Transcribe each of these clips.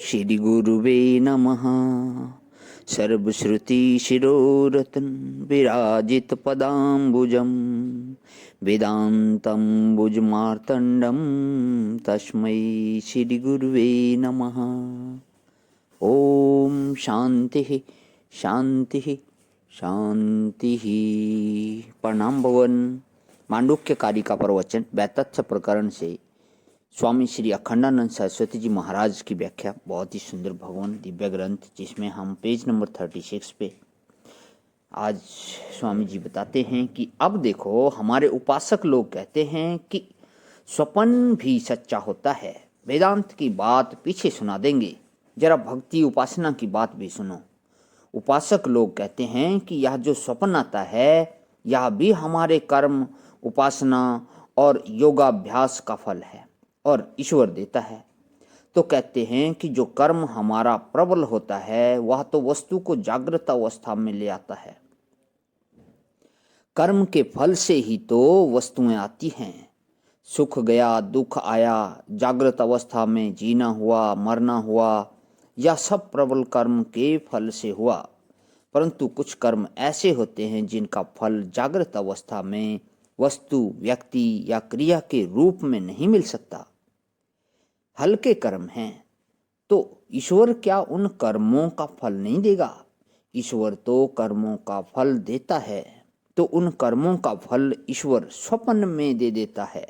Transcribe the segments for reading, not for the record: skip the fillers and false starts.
श्री गुरुवे नमः। सर्वश्रुति शिरोरतन विराजित पदाम्बुजं वेदांतम्बुज मार्तंडं तस्मै श्री गुरुवे नमः। ओम शांति शांति शांति। प्रणाम भवन। मांडुक्य कारिका प्रवचन वैतथ्य प्रकरण से स्वामी श्री अखंडानंद सरस्वती जी महाराज की व्याख्या। बहुत ही सुंदर भगवान दिव्य ग्रंथ, जिसमें हम पेज नंबर 36 पे आज स्वामी जी बताते हैं कि अब देखो, हमारे उपासक लोग कहते हैं कि स्वप्न भी सच्चा होता है। वेदांत की बात पीछे सुना देंगे, जरा भक्ति उपासना की बात भी सुनो। उपासक लोग कहते हैं कि यह जो स्वप्न आता है, यह भी हमारे कर्म, उपासना और योगाभ्यास का फल है और ईश्वर देता है। तो कहते हैं कि जो कर्म हमारा प्रबल होता है, वह तो वस्तु को जागृत अवस्था में ले आता है। कर्म के फल से ही तो वस्तुएं आती हैं। सुख गया, दुख आया, जागृत अवस्था में जीना हुआ, मरना हुआ, यह सब प्रबल कर्म के फल से हुआ। परंतु कुछ कर्म ऐसे होते हैं जिनका फल जागृत अवस्था में वस्तु, व्यक्ति या क्रिया के रूप में नहीं मिल सकता। हल्के कर्म हैं, तो ईश्वर क्या उन कर्मों का फल नहीं देगा? ईश्वर तो कर्मों का फल देता है, तो उन कर्मों का फल ईश्वर स्वप्न में दे देता है।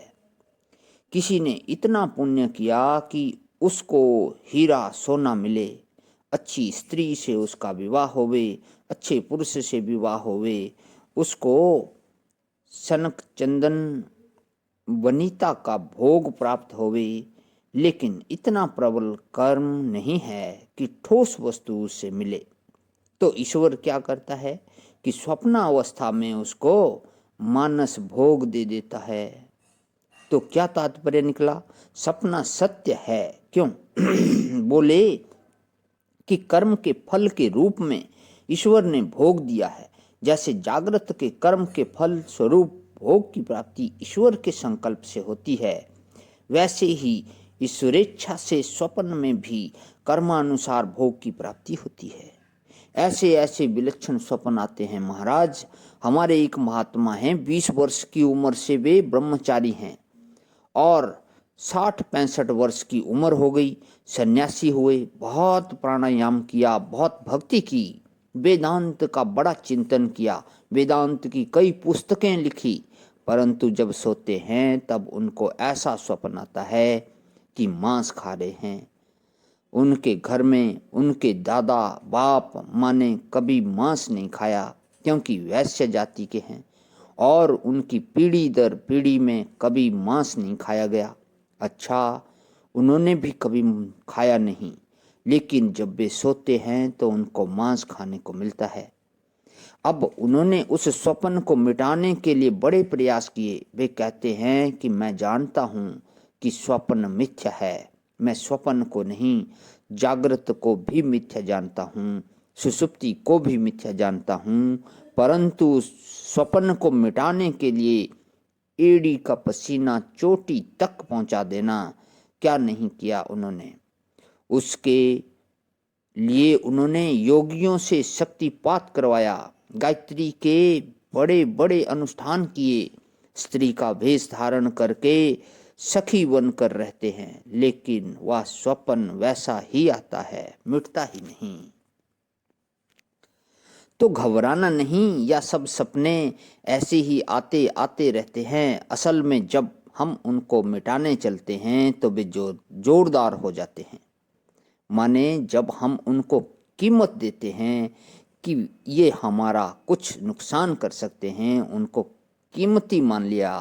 किसी ने इतना पुण्य किया कि उसको हीरा सोना मिले, अच्छी स्त्री से उसका विवाह होवे, अच्छे पुरुष से विवाह होवे, उसको सनक चंदन वनिता का भोग प्राप्त होवे, लेकिन इतना प्रबल कर्म नहीं है कि ठोस वस्तु उससे मिले। तो ईश्वर क्या करता है कि स्वप्न अवस्था में उसको मानस भोग दे देता है। तो क्या तात्पर्य निकला? सपना सत्य है। क्यों? बोले कि कर्म के फल के रूप में ईश्वर ने भोग दिया है। जैसे जागृत के कर्म के फल स्वरूप भोग की प्राप्ति ईश्वर के संकल्प से होती है, वैसे ही ईश्वरेच्छा से स्वप्न में भी कर्मानुसार भोग की प्राप्ति होती है। ऐसे ऐसे विलक्षण स्वप्न आते हैं महाराज। हमारे एक महात्मा हैं, 20 वर्ष की उम्र से वे ब्रह्मचारी हैं और 60-65 वर्ष की उम्र हो गई, सन्यासी हुए, बहुत प्राणायाम किया, बहुत भक्ति की, वेदांत का बड़ा चिंतन किया, वेदांत की कई पुस्तकें लिखी। परंतु जब सोते हैं तब उनको ऐसा स्वप्न आता है कि मांस खा रहे हैं। उनके घर में उनके दादा बाप माँ ने कभी मांस नहीं खाया, क्योंकि वैश्य जाति के हैं, और उनकी पीढ़ी दर पीढ़ी में कभी मांस नहीं खाया गया। अच्छा, उन्होंने भी कभी खाया नहीं, लेकिन जब वे सोते हैं तो उनको मांस खाने को मिलता है। अब उन्होंने उस स्वप्न को मिटाने के लिए बड़े प्रयास किए। वे कहते हैं कि मैं जानता हूँ कि स्वप्न मिथ्या है। मैं स्वप्न को नहीं, जागृत को भी मिथ्या जानता हूँ, सुषुप्ति को भी मिथ्या जानता हूँ। परंतु स्वप्न को मिटाने के लिए एड़ी का पसीना चोटी तक पहुंचा देना, क्या नहीं किया उन्होंने। उसके लिए उन्होंने योगियों से शक्तिपात करवाया, गायत्री के बड़े बड़े अनुष्ठान किए, स्त्री का वेश धारण करके सखी बनकर रहते हैं, लेकिन वह स्वप्न वैसा ही आता है, मिटता ही नहीं। तो घबराना नहीं, या सब सपने ऐसे ही आते आते रहते हैं। असल में जब हम उनको मिटाने चलते हैं तो वे जोरदार हो जाते हैं। माने जब हम उनको कीमत देते हैं कि ये हमारा कुछ नुकसान कर सकते हैं, उनको कीमती मान लिया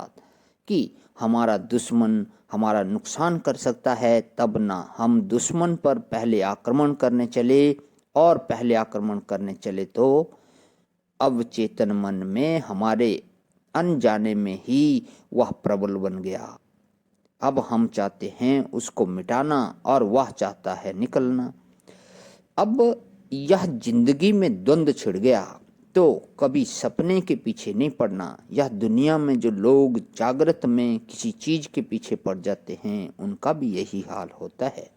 कि हमारा दुश्मन हमारा नुकसान कर सकता है, तब ना हम दुश्मन पर पहले आक्रमण करने चले, और पहले आक्रमण करने चले तो अवचेतन मन में हमारे अनजाने में ही वह प्रबल बन गया। अब हम चाहते हैं उसको मिटाना और वह चाहता है निकलना। अब यह जिंदगी में द्वंद्व छिड़ गया, तो कभी सपने के पीछे नहीं पड़ना। यह दुनिया में जो लोग जागृत में किसी चीज के पीछे पड़ जाते हैं, उनका भी यही हाल होता है।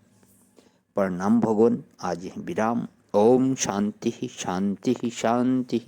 प्रणाम भगवान। आज विराम। ओम शांति शांति शांति।